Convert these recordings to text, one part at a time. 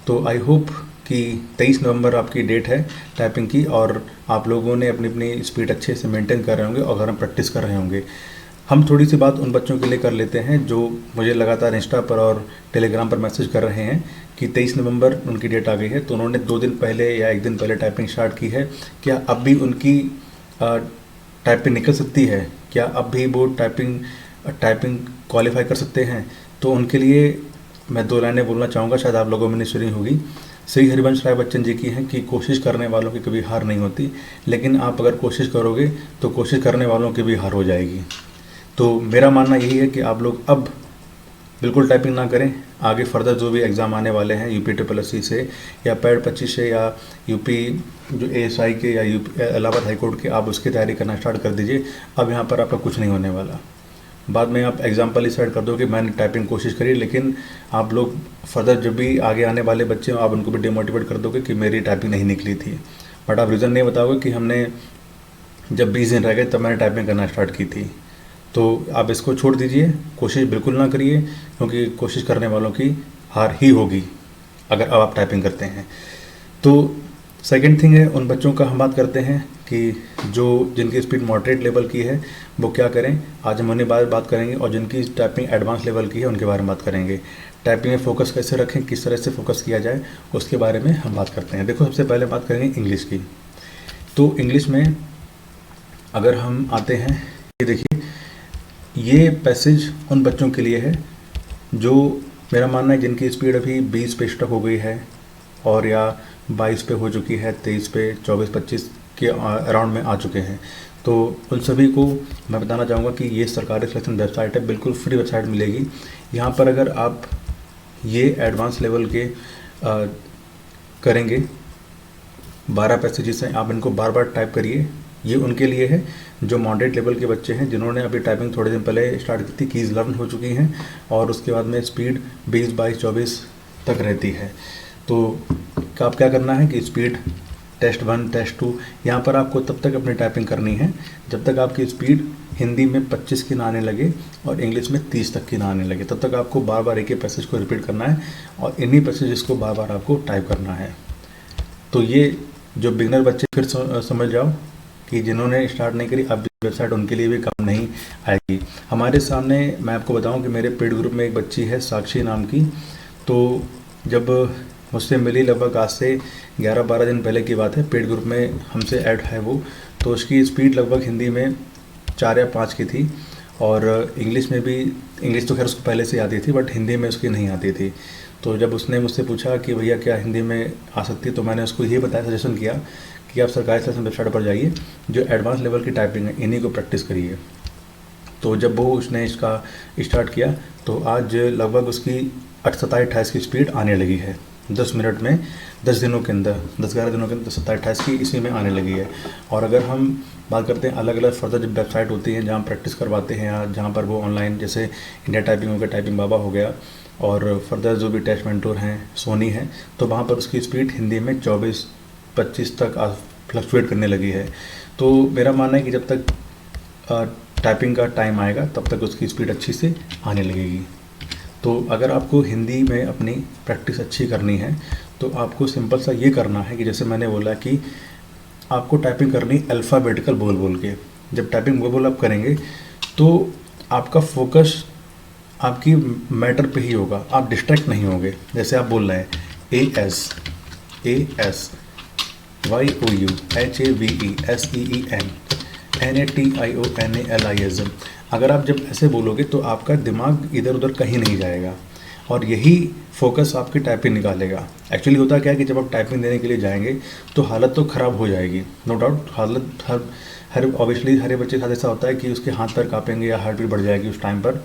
तो I hope कि 23 नवंबर आपकी डेट है टाइपिंग की, और आप लोगों ने अपनी अपनी स्पीड अच्छे से मेंटेन कर रहे होंगे और घर में प्रैक्टिस कर रहे होंगे। हम थोड़ी सी बात उन बच्चों के लिए कर लेते हैं जो मुझे लगातार इंस्टा पर और टेलीग्राम पर मैसेज कर रहे हैं कि 23 नवंबर उनकी डेट आ गई है, तो उन्होंने 2 दिन पहले या 1 दिन पहले टाइपिंग स्टार्ट की है। क्या अब भी उनकी टाइपिंग निकल सकती है? क्या अब भी वो टाइपिंग क्वालिफाई कर सकते हैं? तो उनके लिए मैं 2 लाइनें बोलना चाहूँगा, शायद आप लोगों में सुनी होगी। श्री हरिवंश राय बच्चन जी की हैं कि कोशिश करने वालों की कभी हार नहीं होती, लेकिन आप अगर कोशिश करोगे तो कोशिश करने वालों की भी हार हो जाएगी। तो मेरा मानना यही है कि आप लोग अब बिल्कुल टाइपिंग ना करें। आगे फर्दर जो भी एग्ज़ाम आने वाले हैं यूपी SSC से या पैड 25 से या यूपी जो ASI के या यूपी इलाहाबाद हाईकोर्ट के, आप उसकी तैयारी करना स्टार्ट कर दीजिए। अब यहाँ पर आपका कुछ नहीं होने वाला। बाद में आप एग्जाम्पल ही सेट कर दो कि मैंने टाइपिंग कोशिश करी, लेकिन आप लोग फर्दर जब भी आगे आने वाले बच्चे हो आप उनको भी डिमोटिवेट कर दोगे कि मेरी टाइपिंग नहीं निकली थी, बट आप रीज़न नहीं बताओगे कि हमने जब 20 दिन रह गए तब मैंने टाइपिंग करना स्टार्ट की थी। तो आप इसको छोड़ दीजिए, कोशिश बिल्कुल ना करिए, क्योंकि कोशिश करने वालों की हार ही होगी अगर अब आप टाइपिंग करते हैं। तो सेकंड थिंग है, उन बच्चों का हम बात करते हैं कि जिनकी स्पीड मॉडरेट लेवल की है वो क्या करें। आज हम उन्हें बात करेंगे, और जिनकी टाइपिंग एडवांस लेवल की है उनके बारे में बात करेंगे। टाइपिंग में फोकस कैसे रखें, किस तरह से फोकस किया जाए, उसके बारे में हम बात करते हैं। देखो, सबसे पहले बात करेंगे इंग्लिश की। तो इंग्लिश में अगर हम आते हैं, ये देखिए, ये पैसेज उन बच्चों के लिए है जो, मेरा मानना है, जिनकी स्पीड अभी 20 पे स्टक हो गई है और या 22 पे हो चुकी है, 23 पे, 24-25 के अराउंड में आ चुके हैं। तो उन सभी को मैं बताना चाहूँगा कि ये सरकारी सिलेक्शन वेबसाइट है, बिल्कुल फ्री वेबसाइट मिलेगी। यहाँ पर अगर आप ये एडवांस लेवल के करेंगे 12 पैसेजेस हैं, आप इनको बार बार टाइप करिए। ये उनके लिए है जो मॉडरेट लेवल के बच्चे हैं, जिन्होंने अभी टाइपिंग थोड़े दिन पहले स्टार्ट की थी, कीज़ लर्न हो चुकी हैं और उसके बाद में स्पीड 20, 22, 24 तक रहती है। तो आप क्या करना है कि स्पीड टेस्ट 1, टेस्ट 2, यहाँ पर आपको तब तक अपनी टाइपिंग करनी है जब तक आपकी स्पीड हिंदी में 25 की ना आने लगे और इंग्लिश में 30 तक की ना आने लगे। तब तक आपको बार बार एक ही पैसेज को रिपीट करना है और इन्हीं पैसेजेस को बार बार आपको टाइप करना है। तो ये जो बिगनर बच्चे, फिर समझ जाओ कि जिन्होंने स्टार्ट नहीं करी, अब वेबसाइट उनके लिए भी काम नहीं आएगी। हमारे सामने मैं आपको बताऊं कि मेरे पेड ग्रुप में एक बच्ची है साक्षी नाम की। तो जब मुझसे मिली, लगभग आज से 11-12 दिन पहले की बात है, पेड ग्रुप में हमसे ऐड है वो। तो उसकी स्पीड लगभग हिंदी में 4 या 5 की थी और इंग्लिश में भी, इंग्लिश तो खैर उसको पहले से आती थी बट हिंदी में उसकी नहीं आती थी। तो जब उसने मुझसे पूछा कि भैया क्या हिंदी में आ सकती है, तो मैंने उसको ये बताया, सजेशन किया कि आप सरकारी सिलेक्शन वेबसाइट पर जाइए, जो एडवांस लेवल की टाइपिंग है इन्हीं को प्रैक्टिस करिए। तो जब वो उसने इसका स्टार्ट किया तो आज लगभग उसकी 27-28 की स्पीड आने लगी है 10 मिनट में, 10 दिनों के अंदर, 10-11 दिनों के अंदर 27-28 की इसी में आने लगी है। और अगर हम बात करते हैं अलग अलग फर्दर जब वेबसाइट होती हैं जहाँ प्रैक्टिस करवाते हैं या जहाँ पर वो ऑनलाइन, जैसे इंडिया टाइपिंग हो गया, टाइपिंग बाबा हो गया, और फर्दर जो भी टेस्ट मेंटोर हैं, सोनी है, तो वहाँ पर उसकी स्पीड हिंदी में 24-25 तक फ्लक्चुएट करने लगी है। तो मेरा मानना है कि जब तक टाइपिंग का टाइम आएगा तब तक उसकी स्पीड अच्छी से आने लगेगी। तो अगर आपको हिंदी में अपनी प्रैक्टिस अच्छी करनी है तो आपको सिंपल सा ये करना है कि जैसे मैंने बोला कि आपको टाइपिंग करनी अल्फ़ाबेटिकल बोल बोल के। जब टाइपिंग बोल बोल आप करेंगे तो आपका फोकस आपकी मैटर पे ही होगा, आप डिस्ट्रैक्ट नहीं होंगे। जैसे आप बोल रहे हैं ASYOUHAVESEEN, अगर आप जब ऐसे बोलोगे तो आपका दिमाग इधर उधर कहीं नहीं जाएगा और यही फोकस आपकी टाइपिंग निकालेगा। एक्चुअली होता क्या है कि जब आप टाइपिंग देने के लिए जाएंगे तो हालत तो ख़राब हो जाएगी, नो डाउट। हालत हर ऑब्वियसली हर बच्चे के साथ ऐसा होता है कि उसके हाथ पैर काँपेंगे या हार्ट बीट बढ़ जाएगी उस टाइम पर।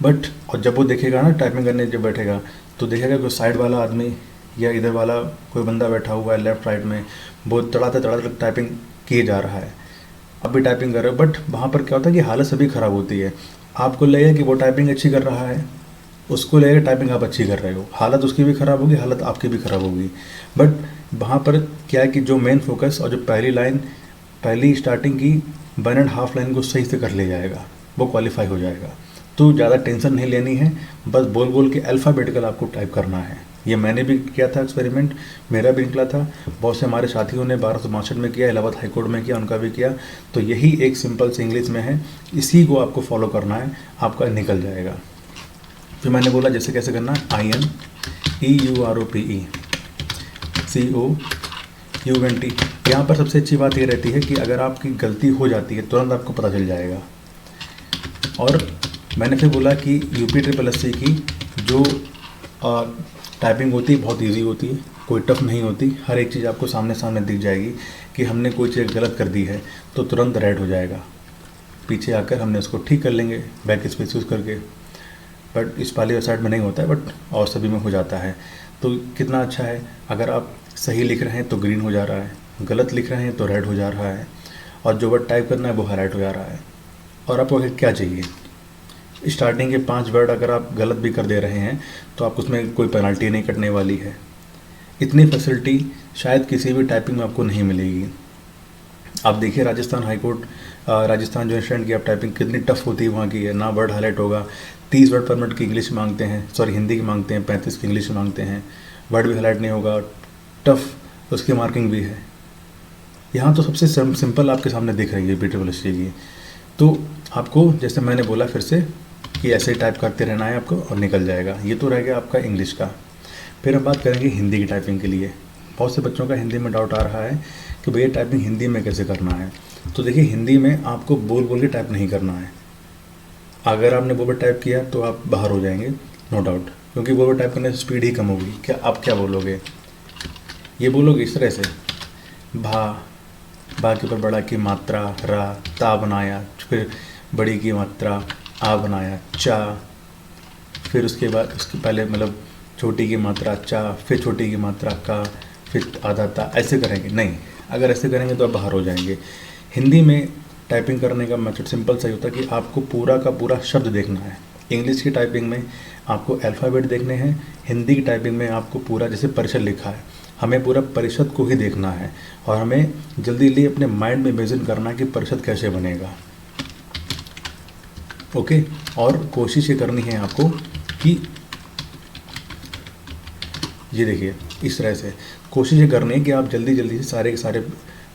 बट और जब वो देखेगा ना, टाइपिंग करने जब बैठेगा तो देखेगा कि साइड वाला आदमी या इधर वाला कोई बंदा बैठा हुआ है लेफ्ट राइट में, वो तड़ाते टाइपिंग किए जा रहा है, अब भी टाइपिंग कर रहे हो। बट वहाँ पर क्या होता है कि हालत सभी ख़राब होती है। आपको लगेगा कि वो टाइपिंग अच्छी कर रहा है, उसको लगेगा टाइपिंग आप अच्छी कर रहे हो, हालत उसकी भी ख़राब होगी, हालत आपकी भी ख़राब होगी। बट वहाँ पर क्या है कि जो मेन फोकस और जो पहली लाइन, पहली स्टार्टिंग की 1.5 लाइन को सही से कर ले जाएगा, वो क्वालिफाई हो जाएगा। तो ज़्यादा टेंशन नहीं लेनी है, बस बोल बोल के अल्फ़ाबेटिकल आपको टाइप करना है। ये मैंने भी किया था एक्सपेरिमेंट, मेरा भी निकला था, बहुत से हमारे साथियों ने 1262 में किया, इलाहाबाद हाई कोर्ट में किया, उनका भी किया। तो यही एक सिंपल से इंग्लिश में है, इसी को आपको फॉलो करना है, आपका निकल जाएगा। फिर मैंने बोला जैसे कैसे करना है, INEUROPE COUNT। यहाँ पर सबसे अच्छी बात ये रहती है कि अगर आपकी गलती हो जाती है तुरंत आपको पता चल जाएगा। और मैंने फिर बोला कि UPSSC की जो टाइपिंग होती है बहुत इजी होती है, कोई टफ नहीं होती, हर एक चीज़ आपको सामने सामने दिख जाएगी कि हमने कोई चीज़ गलत कर दी है तो तुरंत रेड हो जाएगा, पीछे आकर हमने उसको ठीक कर लेंगे बैक स्पेस यूज़ करके। बट इस वाली वेबसाइट में नहीं होता है, बट और सभी में हो जाता है। तो कितना अच्छा है, अगर आप सही लिख रहे हैं तो ग्रीन हो जा रहा है, गलत लिख रहे हैं तो रेड हो जा रहा है, और जो वर्ड टाइप करना है वो हाईलाइट हो जा रहा है। और आपको क्या चाहिए, स्टार्टिंग के 5 वर्ड अगर आप गलत भी कर दे रहे हैं तो आप उसमें कोई पेनल्टी नहीं कटने वाली है। इतनी फैसिलिटी शायद किसी भी टाइपिंग में आपको नहीं मिलेगी। आप देखिए राजस्थान हाई कोर्ट, राजस्थान जो इंस्टेंट की आप टाइपिंग कितनी टफ होती है वहाँ की है ना, वर्ड हाईलाइट होगा, 30 वर्ड पर मिनट की इंग्लिश मांगते हैं, सॉरी हिंदी की मांगते हैं, 35 की इंग्लिश मांगते हैं, वर्ड भी हाईलाइट नहीं होगा, टफ उसकी मार्किंग भी है। यहाँ तो सबसे सिंपल आपके सामने दिख रही है UPSSC की। तो आपको जैसे मैंने बोला फिर से कि ऐसे ही टाइप करते रहना है आपको और निकल जाएगा। ये तो रह गया आपका इंग्लिश का। फिर हम बात करेंगे हिंदी की टाइपिंग के लिए। बहुत से बच्चों का हिंदी में डाउट आ रहा है कि भैया टाइपिंग हिंदी में कैसे करना है। तो देखिए हिंदी में आपको बोल बोल के टाइप नहीं करना है। अगर आपने बोल बोल टाइप किया तो आप बाहर हो जाएंगे नो डाउट, क्योंकि बोल बोल टाइप करने से स्पीड ही कम होगी। क्या आप क्या बोलोगे, ये बोलोगे इस तरह से, भा के ऊपर बड़ा की मात्रा रा, ता बनाया, फिर बड़ी की मात्रा आ बनाया, चा, फिर उसके बाद उसके पहले मतलब छोटी की मात्रा चा, फिर छोटी की मात्रा का, फिर आधा ता, ऐसे करेंगे नहीं। अगर ऐसे करेंगे तो आप बाहर हो जाएंगे। हिंदी में टाइपिंग करने का मेथड सिंपल सा ही होता है कि आपको पूरा का पूरा शब्द देखना है। इंग्लिश की टाइपिंग में आपको अल्फ़ाबेट देखने हैं, हिंदी की टाइपिंग में आपको पूरा जैसे परिषद लिखा है, हमें पूरा परिषद को ही देखना है और हमें जल्दी जल्दी अपने माइंड में इमेजिन करना है कि परिषद कैसे बनेगा। ओके, और कोशिश ये करनी है आपको कि ये देखिए इस तरह से कोशिश ये करनी है कि आप जल्दी जल्दी से सारे के सारे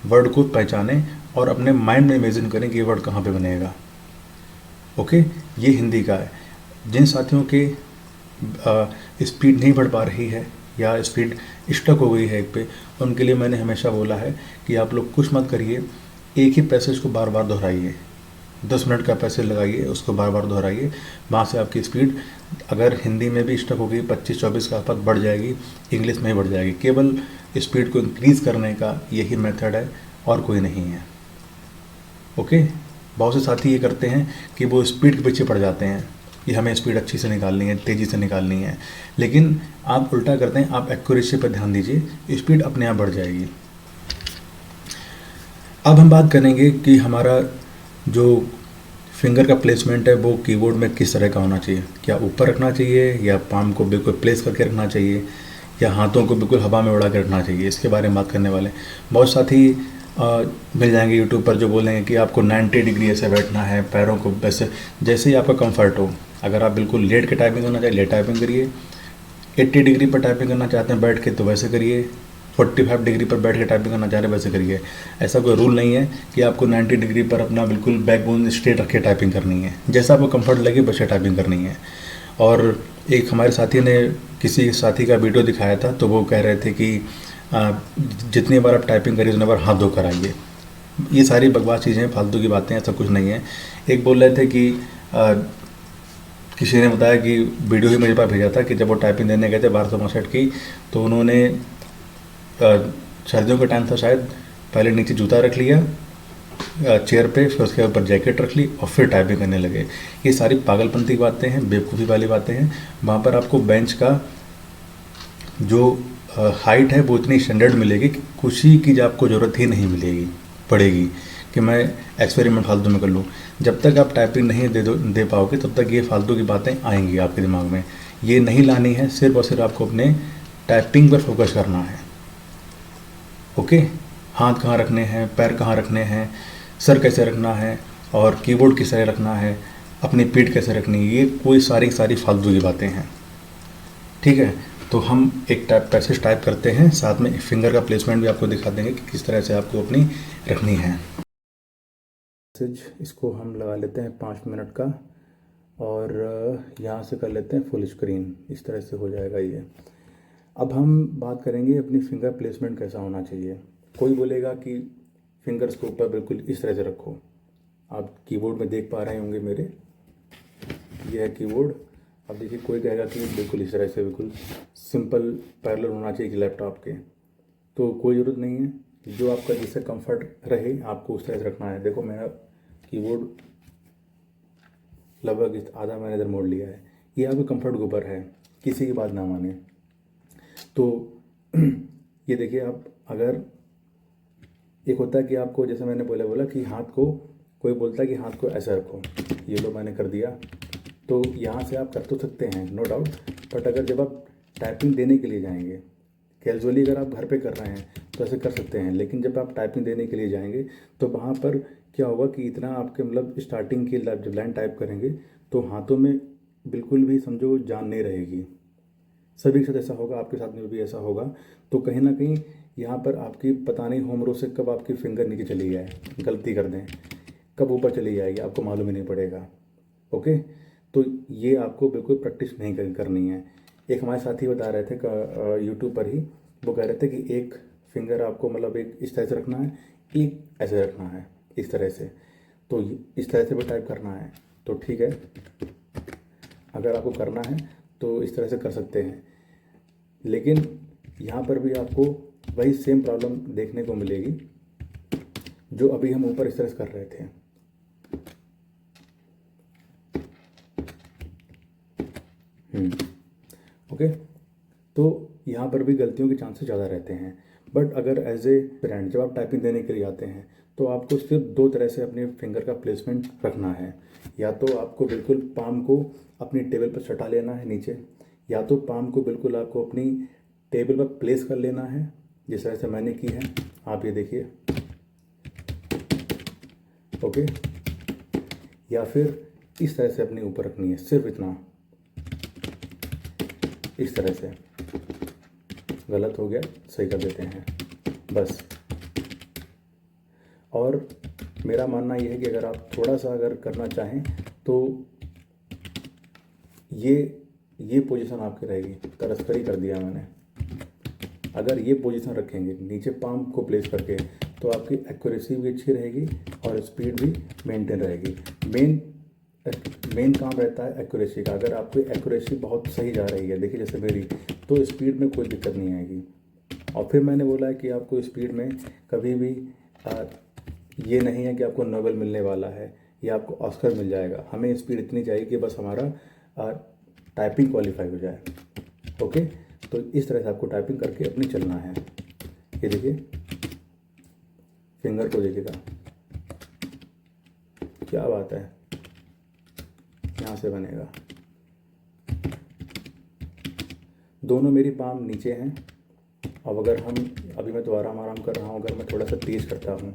वर्ड को पहचानें और अपने माइंड में इमेजिन करें कि ये वर्ड कहाँ पे बनेगा। ओके, ये हिंदी का है। जिन साथियों के स्पीड नहीं बढ़ पा रही है या स्पीड स्टक हो गई है एक पे, उनके लिए मैंने हमेशा बोला है कि आप लोग कुछ मत करिए, एक ही पैसेज को बार बार दोहराइए। 10 मिनट का पैसेज लगाइए, उसको बार बार दोहराइए, वहाँ से आपकी स्पीड अगर हिंदी में भी स्टक होगी 25-24 के आसपास बढ़ जाएगी, इंग्लिश में ही बढ़ जाएगी। केवल स्पीड को इंक्रीज़ करने का यही मेथड है और कोई नहीं है। ओके, बहुत से साथी ये करते हैं कि वो स्पीड के पीछे पड़ जाते हैं कि हमें स्पीड अच्छी से निकालनी है, तेज़ी से निकालनी है, लेकिन आप उल्टा करते हैं। आप एक्यूरेसी पर ध्यान दीजिए, स्पीड अपने आप बढ़ जाएगी। अब हम बात करेंगे कि हमारा जो फिंगर का प्लेसमेंट है वो कीबोर्ड में किस तरह का होना चाहिए। क्या ऊपर रखना चाहिए या पाम को बिल्कुल प्लेस करके रखना चाहिए या हाथों को बिल्कुल हवा में उड़ा के रखना चाहिए, इसके बारे में बात करने वाले। बहुत साथी मिल जाएंगे यूट्यूब पर जो बोलेंगे कि आपको 90 डिग्री ऐसे बैठना है, पैरों को वैसे जैसे ही आपका कंफर्ट हो। अगर आप बिल्कुल लेट के टाइपिंग करना चाहिए लेट टाइपिंग करिए, 80 डिग्री पर टाइपिंग करना चाहते हैं बैठ के तो वैसे करिए, 45 डिग्री पर बैठ के टाइपिंग करना चाह रहे हैं वैसे करिए। ऐसा कोई रूल नहीं है कि आपको 90 डिग्री पर अपना बिल्कुल बैकबोन स्ट्रेट रख के टाइपिंग करनी है, जैसा आपको कंफर्ट लगे वैसे टाइपिंग करनी है। और एक हमारे साथी ने किसी साथी का वीडियो दिखाया था, तो वो कह रहे थे कि जितनी बार आप टाइपिंग करिए उतनी बार हाथ धोकर आइए। ये सारी बकवास चीज़ें, फालतू की बातें, ऐसा कुछ नहीं है। एक बोल रहे थे कि किसी ने बताया कि वीडियो ही मेरे पास भेजा था कि जब वो टाइपिंग देने गए थे 1262 की, तो उन्होंने सर्दियों का टाइम था शायद, पहले नीचे जूता रख लिया चेयर पे, फिर उसके ऊपर जैकेट रख ली और फिर टाइपिंग करने लगे। ये सारी पागलपंती की बातें हैं, बेवकूफ़ी वाली बातें हैं। वहाँ पर आपको बेंच का जो हाइट है वो इतनी स्टैंडर्ड मिलेगी कि खुशी की आपको ज़रूरत ही नहीं मिलेगी पड़ेगी कि मैं एक्सपेरिमेंट फालतू में कर लूँ। जब तक आप टाइपिंग नहीं दे पाओगे तब तक ये फालतू की बातें आएंगी आपके दिमाग में। ये नहीं लानी है, सिर्फ और सिर्फ आपको अपने टाइपिंग पर फोकस करना है। ओके, हाथ कहाँ रखने हैं, पैर कहाँ रखने हैं, सर कैसे रखना है और कीबोर्ड किस तरह रखना है, अपनी पीठ कैसे रखनी है, ये कोई सारी फालतू की बातें हैं। ठीक है, तो हम एक पैसेज टाइप करते हैं, साथ में फिंगर का प्लेसमेंट भी आपको दिखा देंगे कि किस तरह से आपको अपनी रखनी है। पैसेज इसको हम लगा लेते हैं 5 मिनट का, और यहाँ से कर लेते हैं फुल स्क्रीन। इस तरह से हो जाएगा ये। अब हम बात करेंगे अपनी फिंगर प्लेसमेंट कैसा होना चाहिए। कोई बोलेगा कि फिंगर्स को ऊपर बिल्कुल इस तरह से रखो। आप कीबोर्ड में देख पा रहे होंगे मेरे, ये है कीबोर्ड। अब देखिए कोई कहेगा कि बिल्कुल इस तरह से बिल्कुल सिंपल पैरेलल होना चाहिए लैपटॉप के, तो कोई ज़रूरत नहीं है। जो आपका जिससे कंफर्ट रहे आपको उस तरह से रखना है। देखो मेरा कीबोर्ड लगभग आधा मैंने इधर मोड़ लिया है, ये आपके कंफर्ट के ऊपर है, किसी की बात ना माने। तो ये देखिए, आप अगर एक होता है कि आपको, जैसे मैंने बोला कि हाथ को, कोई बोलता है कि हाथ को ऐसा रखो, ये लो मैंने कर दिया। तो यहाँ से आप कर तो सकते हैं नो डाउट, बट अगर जब आप टाइपिंग देने के लिए जाएंगे, कैजुअली अगर आप घर पे कर रहे हैं तो ऐसे कर सकते हैं, लेकिन जब आप टाइपिंग देने के लिए जाएंगे तो वहाँ पर क्या होगा कि इतना आपके मतलब स्टार्टिंग की जब लाइन टाइप करेंगे तो हाथों में बिल्कुल भी समझो जान नहीं रहेगी। सभी के साथ ऐसा होगा, आपके साथ में भी ऐसा होगा। तो कहीं ना कहीं यहाँ पर आपकी पता नहीं होम रो से कब आपकी फिंगर नीचे चली जाए, गलती कर दें, कब ऊपर चली जाएगी आपको मालूम ही नहीं पड़ेगा। ओके, तो ये आपको बिल्कुल प्रैक्टिस नहीं करनी है। एक हमारे साथी बता रहे थे यूट्यूब पर ही, वो कह रहे थे कि एक फिंगर आपको मतलब एक इस तरह से रखना है, एक ऐसे रखना है, इस तरह से। तो इस तरह से भी टाइप करना है तो ठीक है, अगर आपको करना है तो इस तरह से कर सकते हैं। लेकिन यहाँ पर भी आपको वही सेम प्रॉब्लम देखने को मिलेगी जो अभी हम ऊपर इस तरह से कर रहे थे। ओके, तो यहाँ पर भी गलतियों के चांसेस ज़्यादा रहते हैं। बट अगर एज ए फ्रेंड जब आप टाइपिंग देने के लिए आते हैं तो आपको सिर्फ 2 तरह से अपने फिंगर का प्लेसमेंट रखना है। या तो आपको बिल्कुल पाम को अपनी टेबल पर सटा लेना है नीचे, या तो पाम को बिल्कुल आपको अपनी टेबल पर प्लेस कर लेना है जिस तरह से मैंने की है, आप ये देखिए। ओके, या फिर इस तरह से अपने ऊपर रखनी है, सिर्फ इतना, इस तरह से। गलत हो गया, सही कर देते हैं बस। और मेरा मानना यह है कि अगर आप थोड़ा सा अगर करना चाहें तो ये पोजीशन आपकी रहेगी। तरस्करी कर दिया मैंने। अगर ये पोजीशन रखेंगे नीचे पाम को प्लेस करके तो आपकी एक्यूरेसी भी अच्छी रहेगी और स्पीड भी मेंटेन रहेगी। मेन काम रहता है एक्यूरेसी का। अगर आपकी एक्यूरेसी बहुत सही जा रही है, देखिए जैसे मेरी, तो स्पीड में कोई दिक्कत नहीं आएगी। और फिर मैंने बोला है कि आपको स्पीड में कभी भी ये नहीं है कि आपको नोबेल मिलने वाला है या आपको ऑस्कर मिल जाएगा। हमें स्पीड इतनी चाहिए कि बस हमारा टाइपिंग क्वालिफाई हो जाए। ओके, तो इस तरह से आपको टाइपिंग करके अपनी चलना है। ये देखिए, फिंगर को देखिएगा, क्या बात है, यहाँ से बनेगा। दोनों मेरी पाम नीचे हैं। अब अगर हम, अभी मैं तो आराम कर रहा हूँ, अगर मैं थोड़ा सा तेज़ करता हूँ,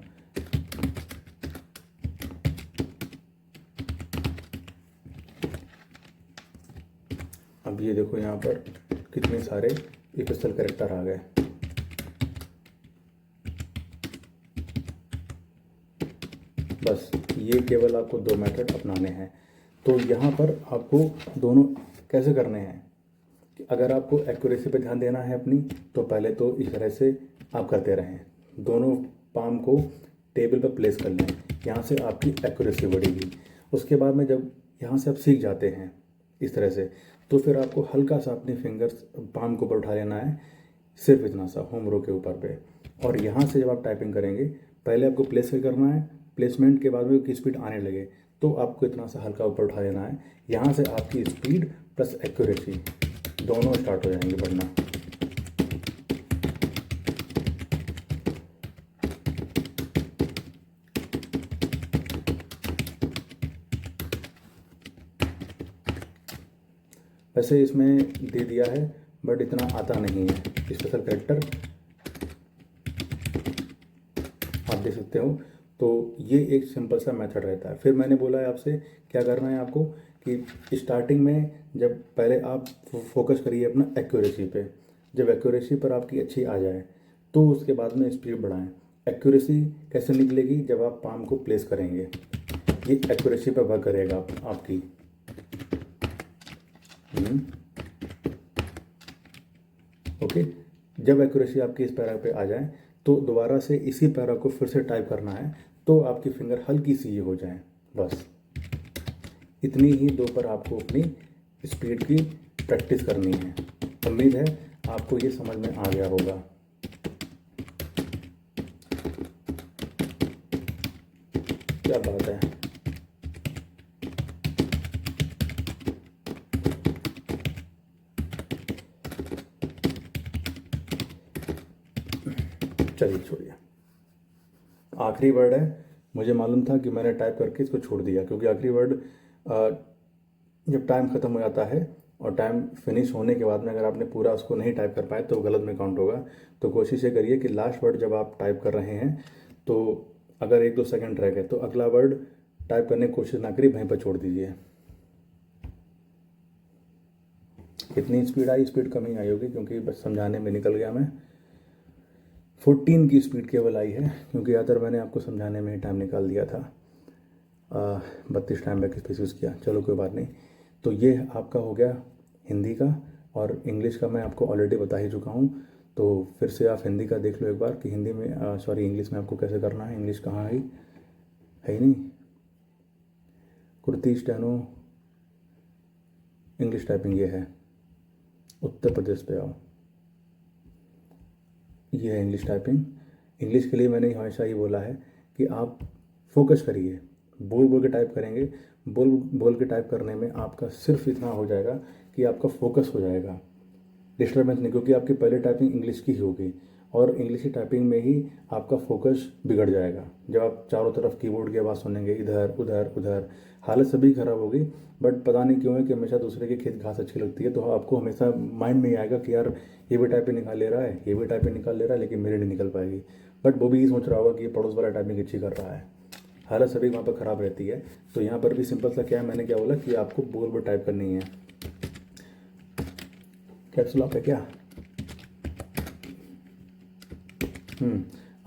अब ये देखो यहाँ पर कितने सारे स्पेशल कैरेक्टर आ गए। बस ये केवल आपको 2 मेथड अपनाने हैं। तो यहाँ पर आपको दोनों कैसे करने हैं कि अगर आपको एक्यूरेसी पे ध्यान देना है अपनी, तो पहले तो इस तरह से आप करते रहें, दोनों पाम को टेबल पर प्लेस कर लें, यहाँ से आपकी एक्यूरेसी बढ़ेगी। उसके बाद में जब यहाँ से आप सीख जाते हैं इस तरह से, तो फिर आपको हल्का सा अपनी फिंगर्स पाम को ऊपर उठा लेना है, सिर्फ इतना सा होम रो के ऊपर पे। और यहाँ से जब आप टाइपिंग करेंगे, पहले आपको प्लेस करना है, प्लेसमेंट के बाद में की स्पीड आने लगे तो आपको इतना सा हल्का ऊपर उठा लेना है। यहाँ से आपकी स्पीड प्लस एक्यूरेसी दोनों स्टार्ट हो जाएंगे बढ़ना। वैसे इसमें दे दिया है बट इतना आता नहीं है स्पेशल कैरेक्टर, आप देख सकते हो। तो ये एक सिंपल सा मेथड रहता है। फिर मैंने बोला है आपसे क्या करना है आपको कि स्टार्टिंग में जब पहले आप फोकस करिए अपना एक्यूरेसी पे। जब एक्यूरेसी पर आपकी अच्छी आ जाए तो उसके बाद में स्पीड बढ़ाएं। एक्यूरेसी कैसे निकलेगी? जब आप पाम को प्लेस करेंगे, ये एक्यूरेसी पर वर्क करेगा आपकी। ओके, जब एक्यूरेसी आपकी इस पैरा पे आ जाए तो दोबारा से इसी पैरा को फिर से टाइप करना है, तो आपकी फिंगर हल्की सी ये हो जाए, बस इतनी ही दो पर आपको अपनी स्पीड की प्रैक्टिस करनी है। उम्मीद है आपको ये समझ में आ गया होगा। क्या बात है। चलिए छोड़िए, आखिरी वर्ड है। मुझे मालूम था कि मैंने टाइप करके इसको छोड़ दिया, क्योंकि आखिरी वर्ड जब टाइम ख़त्म हो जाता है और टाइम फिनिश होने के बाद में अगर आपने पूरा उसको नहीं टाइप कर पाए तो गलत में काउंट होगा। तो कोशिश ये करिए कि लास्ट वर्ड जब आप टाइप कर रहे हैं तो अगर 1-2 सेकंड रह गए तो अगला वर्ड टाइप करने की कोशिश ना करिए, वहीं पर छोड़ दीजिए। कितनी स्पीड आई? स्पीड कम ही आई होगी, क्योंकि बस समझाने में निकल गया मैं। 14 की स्पीड केवल आई है, क्योंकि अदर मैंने आपको समझाने में ही टाइम निकाल दिया था। 32 टाइम बैक स्पेस यूज़ किया। चलो कोई बात नहीं। तो ये आपका हो गया हिंदी का, और इंग्लिश का मैं आपको ऑलरेडी बता ही चुका हूँ। तो फिर से आप हिंदी का देख लो एक बार कि हिंदी में सॉरी इंग्लिश में आपको कैसे करना है। इंग्लिश कहाँ है ही नहीं। कुर्ती स्टेनो इंग्लिश टाइपिंग ये है। उत्तर प्रदेश पे आओ, ये है इंग्लिश टाइपिंग। इंग्लिश के लिए मैंने हमेशा ही बोला है कि आप फोकस करिए, बोल बोल के टाइप करेंगे। बोल बोल के टाइप करने में आपका सिर्फ इतना हो जाएगा कि आपका फोकस हो जाएगा, डिस्टर्बेंस नहीं, क्योंकि आपकी पहले टाइपिंग इंग्लिश की ही होगी और इंग्लिश की टाइपिंग में ही आपका फोकस बिगड़ जाएगा। जब आप चारों तरफ कीबोर्ड की आवाज़ सुनेंगे, इधर उधर उधर, हालत सभी खराब होगी। बट पता नहीं क्यों है कि हमेशा दूसरे की खेत घास अच्छी लगती है, तो आपको हमेशा माइंड में ही आएगा कि यार ये भी टाइपिंग निकाल ले रहा है, ये भी टाइपिंग निकाल ले रहा है, लेकिन मेरे नहीं निकल पाएगी। बट वो भी ये सोच रहा होगा कि ये पड़ोस वाला टाइपिंग अच्छी कर रहा है। हालत सभी वहाँ पर ख़राब रहती है। तो यहाँ पर भी सिंपल सा क्या है, मैंने क्या बोला कि आपको बोल बोल टाइप करनी है। कैप्स लॉक है क्या?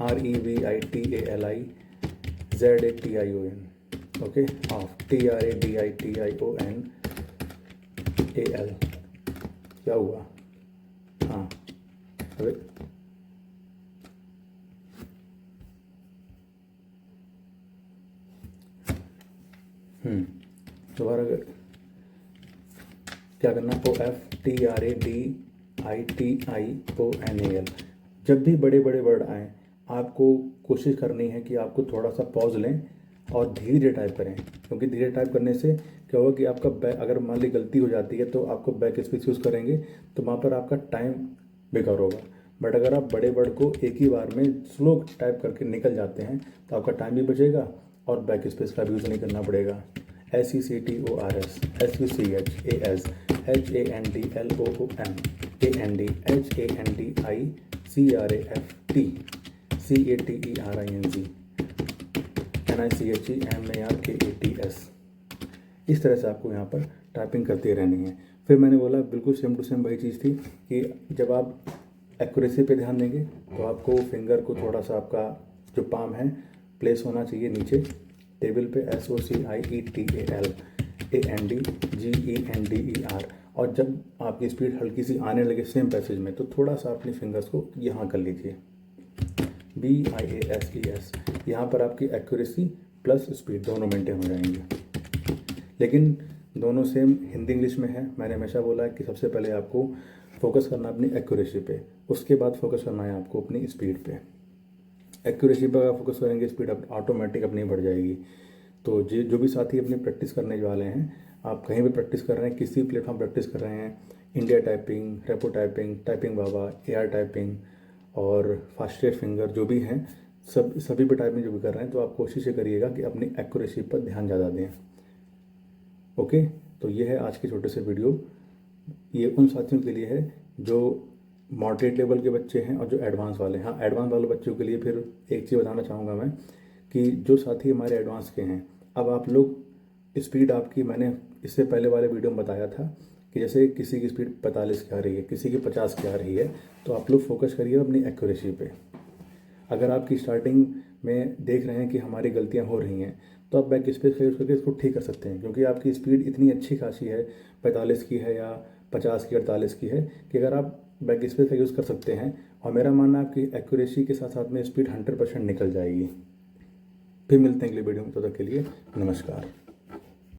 REVITALIZATION, okay, of TRADITIONAL। क्या हुआ? हाँ, अरे दोबारा क्या करना? OFTRADITIONAL। जब भी बड़े बड़े वर्ड आएँ आपको कोशिश करनी है कि आपको थोड़ा सा पॉज लें और धीरे धीरे टाइप करें, क्योंकि धीरे टाइप करने से क्या होगा कि आपका बैक, अगर मान ली गलती हो जाती है तो आपको बैक स्पेस यूज़ करेंगे तो वहाँ पर आपका टाइम बेकार होगा। बट अगर आप बड़े वर्ड को एक ही बार में स्लो टाइप करके निकल जाते हैं तो आपका टाइम भी बचेगा और बैक स्पेस का भी यूज़ नहीं करना पड़ेगा। SECTORS SUCHAS HANDLOOM ANDICRAFT CATERING NICHEMARKATS। इस तरह से आपको यहाँ पर टाइपिंग करते रहनी है। फिर मैंने बोला बिल्कुल सेम टू सेम वही चीज़ थी कि जब आप एक्यूरेसी पे ध्यान देंगे तो आपको फिंगर को थोड़ा सा, आपका जो पाम है प्लेस होना चाहिए नीचे टेबल पे, SOCIETALANDGENDER। और जब आपकी स्पीड हल्की सी आने लगे सेम पैसेज में तो थोड़ा सा अपनी फिंगर्स को यहाँ कर लीजिए, BIASES। यहाँ पर आपकी एक्यूरेसी प्लस स्पीड दोनों मेंटेन हो जाएंगे। लेकिन दोनों सेम हिंदी इंग्लिश में है। मैंने हमेशा बोला है कि सबसे पहले आपको फोकस करना अपनी एक्यूरेसी पे, उसके बाद फोकस करना है आपको अपनी स्पीड पे। एक्यूरेसी पर अगर फोकस करेंगे स्पीड ऑटोमेटिक अपनी बढ़ जाएगी। तो जो भी साथी अपनी प्रैक्टिस करने वाले हैं, आप कहीं भी प्रैक्टिस कर रहे हैं, किसी प्लेटफॉर्म प्रैक्टिस कर रहे हैं, India typing, repo typing, typing Baba, AR typing और फास्टेस्ट फिंगर जो भी हैं, सभी पे टाइपिंग जो भी कर रहे हैं, तो आप कोशिश ये करिएगा कि अपनी एक्यूरेसी पर ध्यान ज़्यादा दें। ओके, तो ये है आज के छोटे से वीडियो। ये उन साथियों के लिए है जो मॉडरेट लेवल के बच्चे हैं और जो एडवांस वाले हैं। हाँ, एडवांस वाले बच्चों के लिए फिर एक चीज़ बताना चाहूँगा मैं कि जो साथी हमारे एडवांस के हैं, अब आप लोग स्पीड आपकी मैंने इससे पहले वाले वीडियो में बताया था कि जैसे किसी की स्पीड 45 की आ रही है, किसी की 50 की आ रही है, तो आप लोग फोकस करिए अपनी एक्यूरेसी पे। अगर आपकी स्टार्टिंग में देख रहे हैं कि हमारी गलतियां हो रही हैं, तो आप बैक स्पेस का यूज़ करके इसको ठीक कर सकते हैं, क्योंकि आपकी स्पीड इतनी अच्छी खासी है, 45 की है या 50 की 48 की है, कि अगर आप बैक स्पेस का यूज़ कर सकते हैं, और मेरा मानना है आपकी एक्यूरेसी के साथ साथ में स्पीड 100% निकल जाएगी। फिर मिलते हैं अगले वीडियो में, तब तक के लिए नमस्कार।